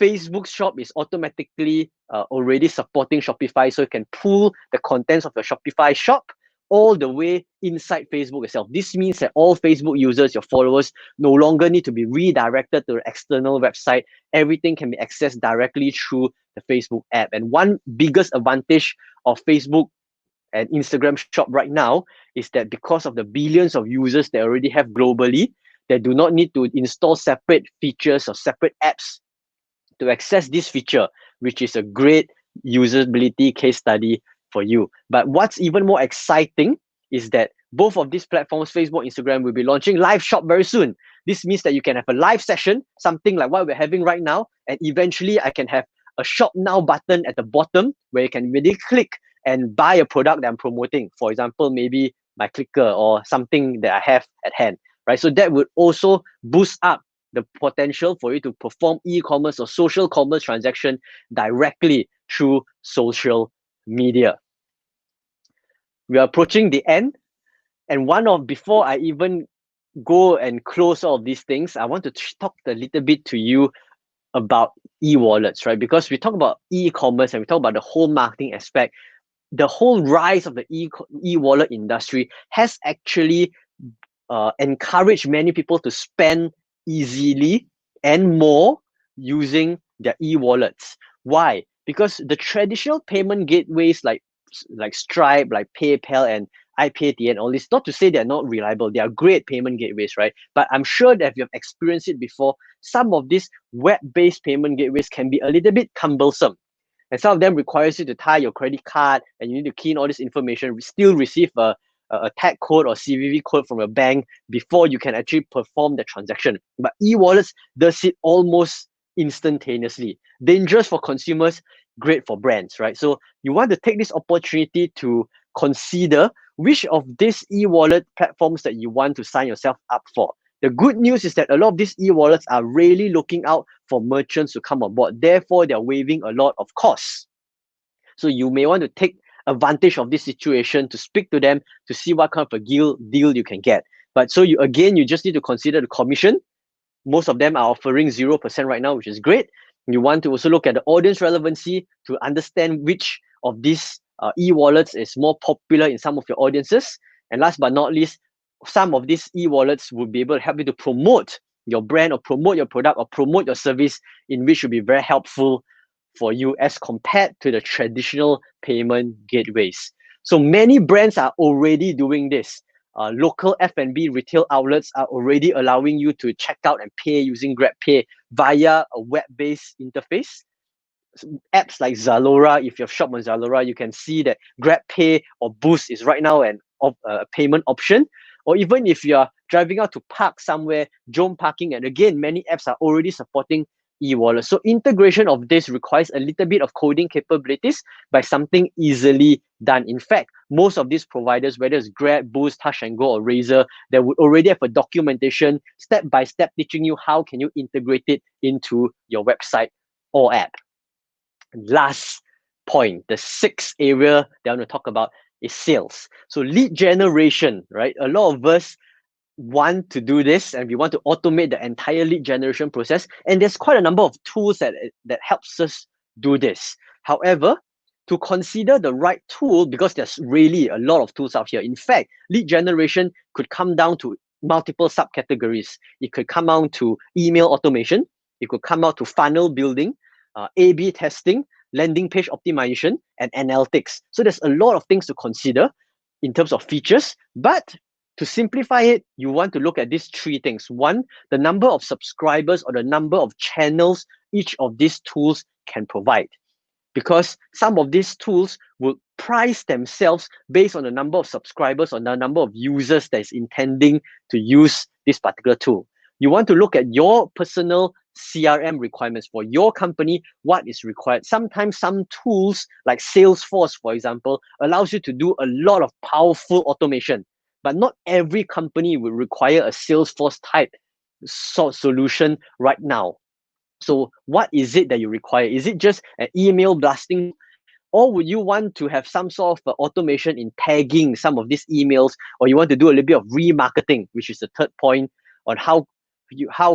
Facebook shop is automatically already supporting Shopify, so you can pull the contents of your Shopify shop all the way inside Facebook itself. This means that all Facebook users, your followers, no longer need to be redirected to the external website. Everything can be accessed directly through the Facebook app. And one biggest advantage of Facebook and Instagram shop right now is that because of the billions of users they already have globally, they do not need to install separate features or separate apps to access this feature, which is a great usability case study for you. But what's even more exciting is that both of these platforms, Facebook, Instagram, will be launching live shop very soon. This means that you can have a live session, something like what we're having right now, and eventually I can have a shop now button at the bottom where you can really click and buy a product that I'm promoting. For example, maybe my clicker or something that I have at hand, right? So that would also boost up the potential for you to perform e-commerce or social commerce transaction directly through social media. We are approaching the end, and before I even go and close all of these things, I want to talk a little bit to you about e-wallets, right? Because we talk about e-commerce and we talk about the whole marketing aspect. The whole rise of the e-wallet industry has actually encouraged many people to spend easily and more using their e-wallets. Why? Because the traditional payment gateways like Stripe, like PayPal and iPay all this, not to say they're not reliable, they are great payment gateways, right? But I'm sure that if you've experienced it before, some of these web-based payment gateways can be a little bit cumbersome. And some of them requires you to tie your credit card and you need to key in all this information, still receive a tag code or CVV code from a bank before you can actually perform the transaction. But e-wallets does it almost instantaneously. Dangerous for consumers, great for brands, right? So you want to take this opportunity to consider which of these e-wallet platforms that you want to sign yourself up for. The good news is that a lot of these e-wallets are really looking out for merchants to come on board. Therefore, they're waiving a lot of costs. So you may want to take advantage of this situation to speak to them to see what kind of a deal you can get. But so you just need to consider the commission. Most of them are offering 0% right now, which is great. You want to also look at the audience relevancy to understand which of these e-wallets is more popular in some of your audiences. And last but not least, some of these e-wallets will be able to help you to promote your brand or promote your product or promote your service, in which will be very helpful for you as compared to the traditional payment gateways. So many brands are already doing this. Local F&B retail outlets are already allowing you to check out and pay using GrabPay via a web-based interface. Apps like Zalora, if you've shopped on Zalora, you can see that GrabPay or Boost is right now a payment option. Or even if you're driving out to park somewhere, Jom Parking, and again, many apps are already supporting e-wallet. So integration of this requires a little bit of coding capabilities by something easily done. In fact, most of these providers, whether it's Grab, Boost, Touch and Go, or Razer, they would already have a documentation step by step teaching you how can you integrate it into your website or app. Last point, the sixth area that I want to talk about is sales. So lead generation, right? A lot of us want to do this and we want to automate the entire lead generation process, and there's quite a number of tools that helps us do this. However, to consider the right tool, because there's really a lot of tools out here. In fact, lead generation could come down to multiple subcategories. It could come down to email automation, it could come out to funnel building, A/B testing, landing page optimization, and analytics. So there's a lot of things to consider in terms of features, but to simplify it, you want to look at these three things. One, the number of subscribers or the number of channels each of these tools can provide. Because some of these tools will price themselves based on the number of subscribers or the number of users that is intending to use this particular tool. You want to look at your personal CRM requirements for your company, what is required. Sometimes some tools like Salesforce, for example, allows you to do a lot of powerful automation, but not every company will require a Salesforce type solution right now. So what is it that you require? Is it just an email blasting, or would you want to have some sort of automation in tagging some of these emails, or you want to do a little bit of remarketing, which is the third point on how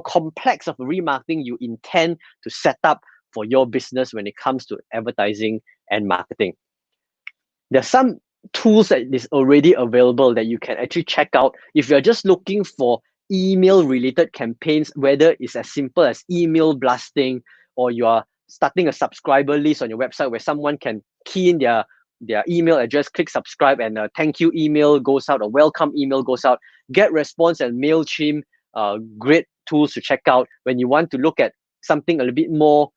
complex of remarketing you intend to set up for your business when it comes to advertising and marketing. There's some tools that is already available that you can actually check out if you're just looking for email related campaigns, whether it's as simple as email blasting, or you are starting a subscriber list on your website where someone can key in their email address, click subscribe, and a thank you email goes out, a welcome email goes out. GetResponse and MailChimp, great tools to check out when you want to look at something a little bit more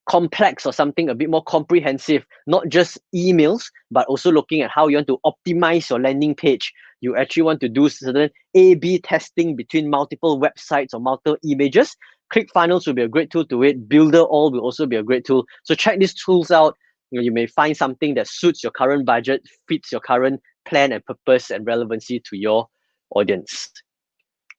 complex or something a bit more comprehensive, not just emails, but also looking at how you want to optimize your landing page. You actually want to do certain A/B testing between multiple websites or multiple images. ClickFunnels will be a great tool to it. Builderall will also be a great tool. So check these tools out. You may find something that suits your current budget, fits your current plan and purpose and relevancy to your audience.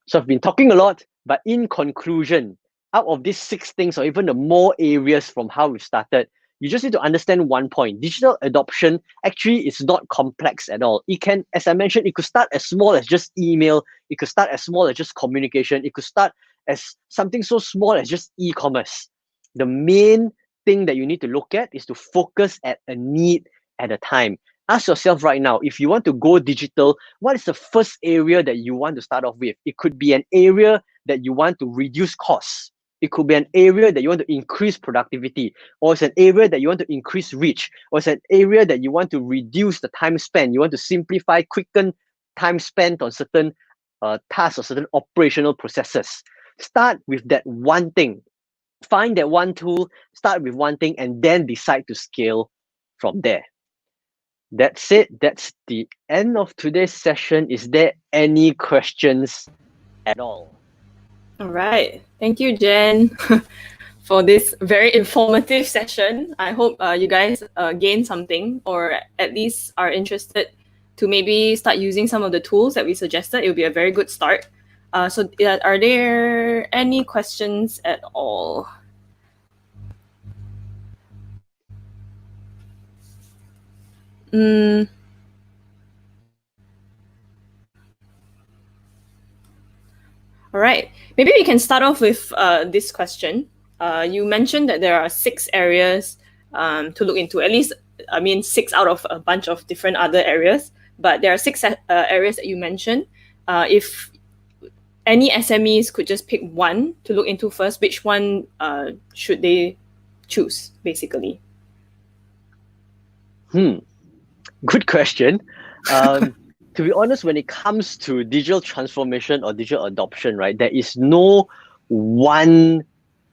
So I've been talking a lot, but in conclusion, out of these 6 things or even the more areas from how we started, you just need to understand one point. Digital adoption actually is not complex at all. It can, as I mentioned, it could start as small as just email. It could start as small as just communication. It could start as something so small as just e-commerce. The main thing that you need to look at is to focus at a need at a time. Ask yourself right now, if you want to go digital, what is the first area that you want to start off with? It could be an area that you want to reduce costs. It could be an area that you want to increase productivity, or it's an area that you want to increase reach, or it's an area that you want to reduce the time spent. You want to simplify, quicken time spent on certain tasks or certain operational processes. Start with that one thing. Find that one tool, start with one thing, and then decide to scale from there. That's it. That's the end of today's session. Is there any questions at all? All right. Thank you, Jen, for this very informative session. I hope you guys gain something, or at least are interested to maybe start using some of the tools that we suggested. It will be a very good start. Are there any questions at all? Mm, all right. Maybe we can start off with this question. You mentioned that there are 6 areas to look into. At least, I mean, 6 out of a bunch of different other areas. But there are 6 areas that you mentioned. If any SMEs could just pick one to look into first, which one should they choose, basically? Good question. To be honest, when it comes to digital transformation or digital adoption, right, there is no one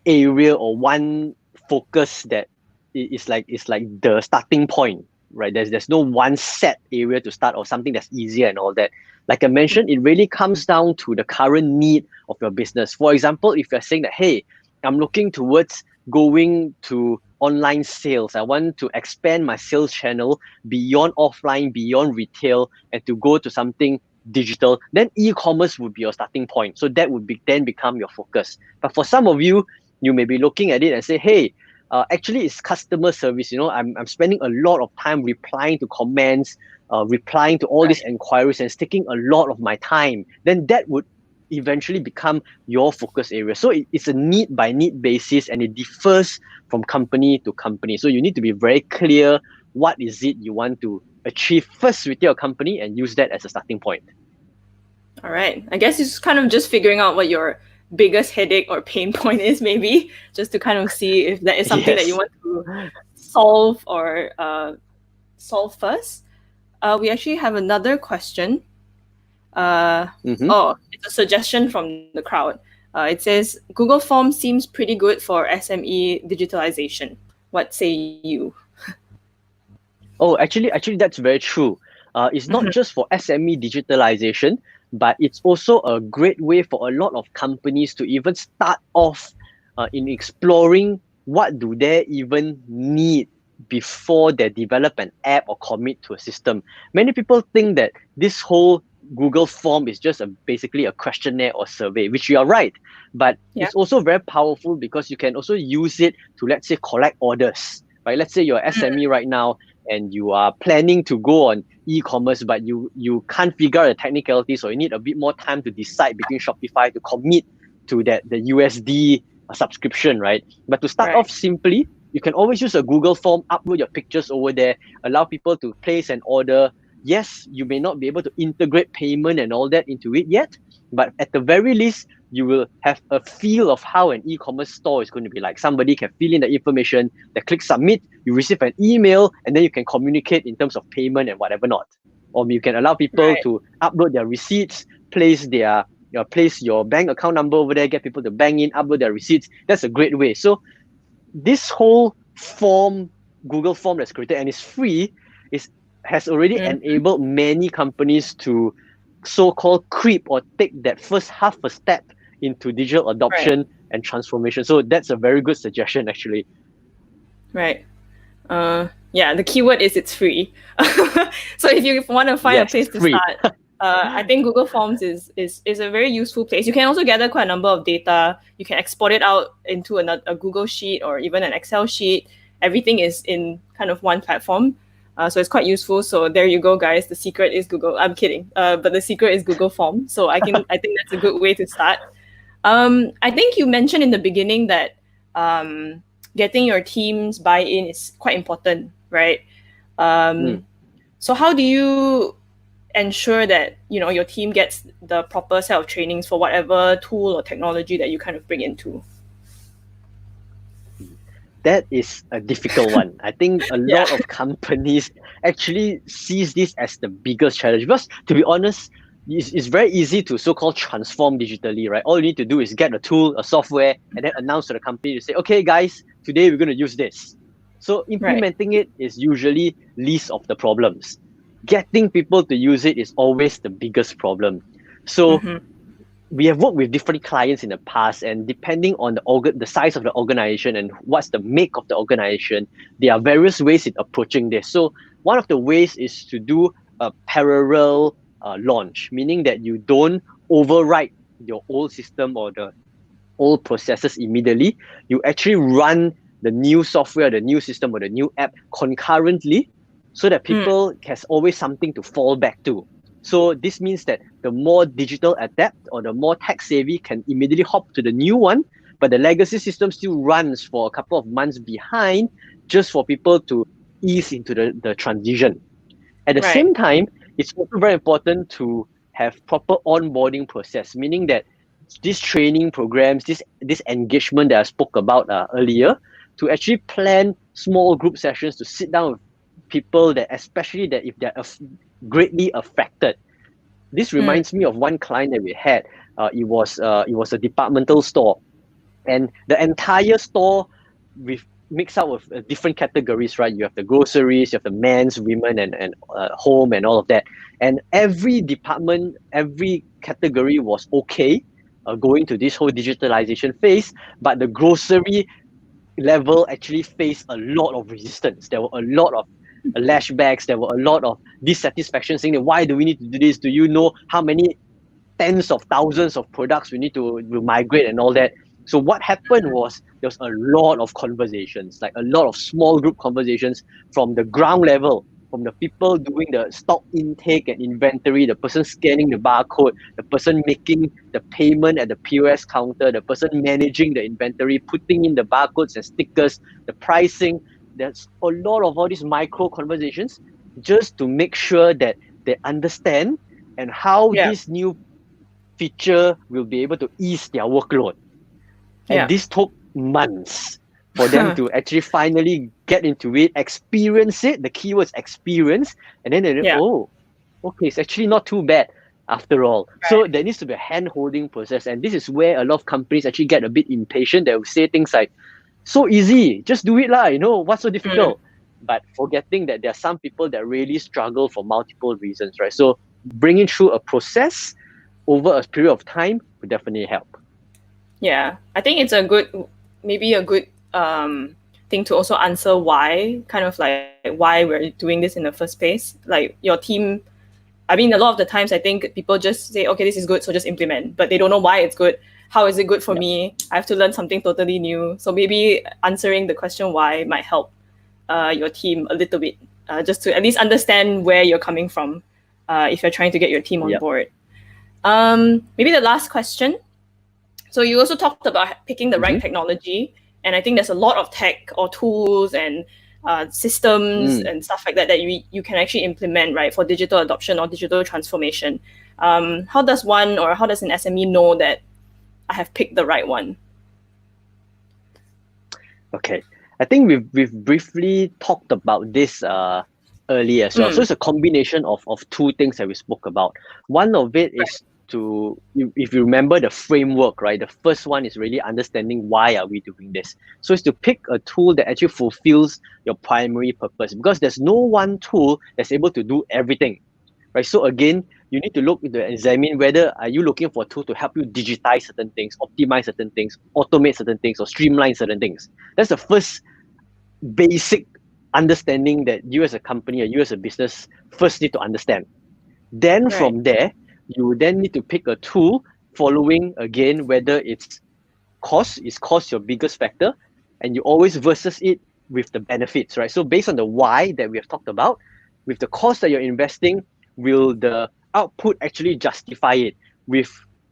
area or one focus that is like the starting point, right? There's no one set area to start or something that's easier and all that. Like I mentioned, it really comes down to the current need of your business. For example, if you're saying that, hey, I'm looking towards going to online sales. I want to expand my sales channel beyond offline, beyond retail, and to go to something digital, then e-commerce would be your starting point. So that would then become your focus. But for some of you, you may be looking at it and say, hey, actually it's customer service. I'm spending a lot of time replying to comments, replying to all these inquiries, and it's taking a lot of my time. Then that would eventually become your focus area. So it's a need by need basis, and it differs from company to company. So you need to be very clear what is it you want to achieve first with your company and use that as a starting point. All right. I guess it's kind of just figuring out what your biggest headache or pain point is, maybe, just to kind of see if that is something that you want to solve or solve first. We actually have another question. Oh, it's a suggestion from the crowd. It says Google Forms seems pretty good for SME digitalization. What say you? Oh, actually, that's very true. It's not just for SME digitalization, but it's also a great way for a lot of companies to even start off in exploring what do they even need before they develop an app or commit to a system. Many people think that this whole Google form is just basically a questionnaire or survey, which you are right. But it's also very powerful because you can also use it to, let's say, collect orders. Right? Let's say you're SME right now and you are planning to go on e-commerce, but you can't figure out the technicalities, or you need a bit more time to decide between Shopify to commit to the USD subscription, right? But to start off simply, you can always use a Google form, upload your pictures over there, allow people to place an order. Yes, you may not be able to integrate payment and all that into it yet, but at the very least, you will have a feel of how an e-commerce store is going to be like. Somebody can fill in the information, they click submit, you receive an email, and then you can communicate in terms of payment and whatever not. Or you can allow people to upload their receipts, place your bank account number over there, get people to bank in, upload their receipts. That's a great way. So this whole form, Google form that's created and is free, has already enabled many companies to so-called creep or take that first half a step into digital adoption and transformation. So that's a very good suggestion, actually. Right. Yeah, the keyword is it's free. So if you want to find a place to start, I think Google Forms is a very useful place. You can also gather quite a number of data. You can export it out into a Google sheet or even an Excel sheet. Everything is in kind of one platform. So it's quite useful. So there you go, guys. The secret is Google. I'm kidding. But the secret is Google Form. So I think that's a good way to start. I think you mentioned in the beginning that getting your team's buy-in is quite important, right? So how do you ensure that your team gets the proper set of trainings for whatever tool or technology that you kind of bring into? That is a difficult one. I think a lot of companies actually sees this as the biggest challenge because, to be honest, it's very easy to so-called transform digitally, right? All you need to do is get a tool, a software, and then announce to the company to say, okay, guys, today we're going to use this. So implementing it is usually least of the problems. Getting people to use it is always the biggest problem. So we have worked with different clients in the past, and depending on the size of the organization and what's the make of the organization, there are various ways in approaching this. So one of the ways is to do a parallel launch, meaning that you don't override your old system or the old processes immediately. You actually run the new software, the new system, or the new app concurrently, so that Mm. people has always something to fall back to. So this means that the more digital adept or the more tech savvy can immediately hop to the new one, but the legacy system still runs for a couple of months behind, just for people to ease into the transition. At the Right. same time, it's also very important to have proper onboarding process, meaning that these training programs, this engagement that I spoke about earlier, to actually plan small group sessions to sit down with people that, especially that if they're greatly affected. This Mm. reminds me of one client that we had. It was a departmental store, and the entire store with mixed up with different categories, right? You have the groceries, you have the men's, women, and home and all of that. And every department, every category was okay going to this whole digitalization phase, but the grocery level actually faced a lot of resistance. There were a lot of lashbacks. There were a lot of dissatisfaction, saying that why do we need to do this? Do you know how many tens of thousands of products we need to migrate and all that? So what happened was there was a lot of conversations, like a lot of small group conversations from the ground level, from the people doing the stock intake and inventory, the person scanning the barcode, the person making the payment at the POS counter, the person managing the inventory, putting in the barcodes and stickers, the pricing. There's a lot of all these micro conversations just to make sure that they understand and how Yeah. this new feature will be able to ease their workload. And Yeah. this took months for them to actually finally get into it, experience it. The keyword's experience, and then they Yeah. oh, okay, it's actually not too bad after all. So Right. there needs to be a hand-holding process, and this is where a lot of companies actually get a bit impatient. They will say things like, "So easy, just do it lah. You know what's so Mm. difficult?" But forgetting that there are some people that really struggle for multiple reasons, right? So bringing through a process over a period of time would definitely help. Yeah, I think it's a good, maybe a good thing to also answer why, kind of like why we're doing this in the first place. Like your team, I mean, a lot of the times I think people just say, okay, this is good, so just implement, but they don't know why it's good. How is it good for Yeah, me? I have to learn something totally new. So maybe answering the question why might help your team a little bit, just to at least understand where you're coming from if you're trying to get your team on yeah, board. Maybe the last question. So you also talked about picking the right mm-hmm. technology, and I think there's a lot of tech or tools and systems Mm. and stuff like that that you can actually implement, right, for digital adoption or digital transformation. How does one, or how does an SME know that I have picked the right one? Okay. I think we've briefly talked about this earlier as well. So Mm, it's a combination of two things that we spoke about. One of it is to, if you remember the framework, right? The first one is really understanding why are we doing this. So it's to pick a tool that actually fulfills your primary purpose, because there's no one tool that's able to do everything, right? So again, you need to look into examine whether are you looking for a tool to help you digitize certain things, optimize certain things, automate certain things, or streamline certain things. That's the first basic understanding that you as a company or you as a business first need to understand. Then right. from there, you then need to pick a tool following again whether it's cost, is cost your biggest factor, and you always versus it with the benefits, right? So based on the why that we have talked about, with the cost that you're investing, will the output actually justify it? With,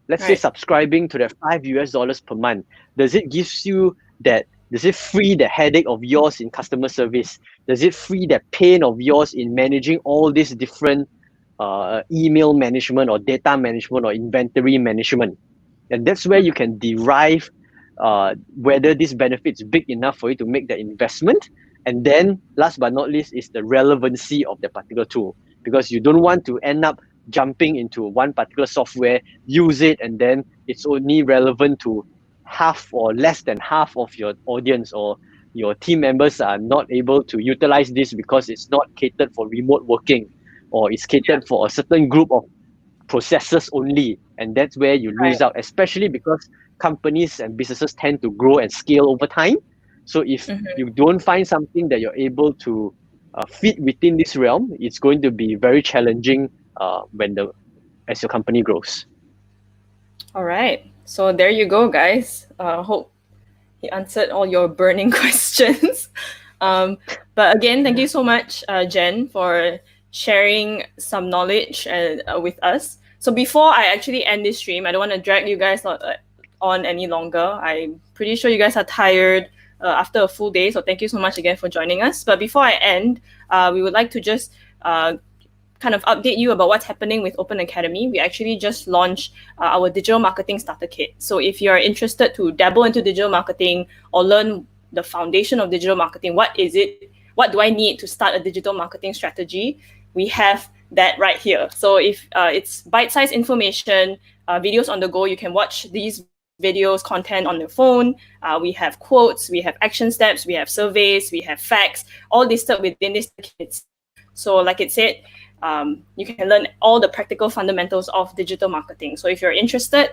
let's say, Right. subscribing to that $5 per month, does it gives you that, does it free the headache of yours in customer service? Does it free that pain of yours in managing all these different email management or data management or inventory management? And that's where you can derive whether this benefit is big enough for you to make the investment. And then last but not least is the relevancy of the particular tool, because you don't want to end up jumping into one particular software, use it, and then it's only relevant to half or less than half of your audience, or your team members are not able to utilize this because it's not catered for remote working, or it's Yeah. catered for a certain group of processes only. And that's where you lose Right. out, especially because companies and businesses tend to grow and scale over time. So if Mm-hmm. you don't find something that you're able to fit within this realm, it's going to be very challenging when the as your company grows. All right. So there you go, guys. Hope he answered all your burning questions. Um, but again, thank you so much, Jen, for sharing some knowledge with us. So before I actually end this stream, I don't want to drag you guys on any longer. I'm pretty sure you guys are tired after a full day. So thank you so much again for joining us. But before I end, we would like to just kind of update you about what's happening with Open Academy. We actually just launched our digital marketing starter kit. So if you're interested to dabble into digital marketing or learn the foundation of digital marketing, what is it? What do I need to start a digital marketing strategy? We have that right here. So if it's bite-sized information, videos on the go, you can watch these videos, content on your phone. We have quotes, we have action steps, we have surveys, we have facts, all listed within this kit itself. So like it said, you can learn all the practical fundamentals of digital marketing. So if you're interested,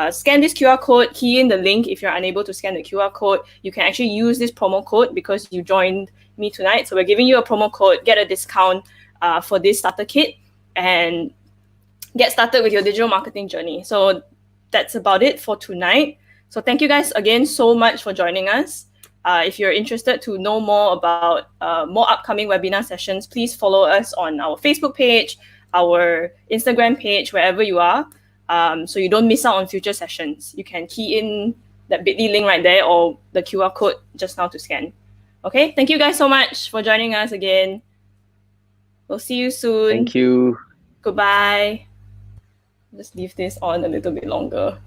scan this QR code, key in the link. If you're unable to scan the QR code, you can actually use this promo code because you joined me tonight. So we're giving you a promo code, get a discount for this starter kit, and get started with your digital marketing journey. So that's about it for tonight. So thank you guys again so much for joining us. If you're interested to know more about more upcoming webinar sessions, please follow us on our Facebook page, our Instagram page, wherever you are, so you don't miss out on future sessions. You can key in that bit.ly link right there or the QR code just now to scan. Okay, thank you guys so much for joining us again. We'll see you soon. Thank you. Goodbye. Just leave this on a little bit longer.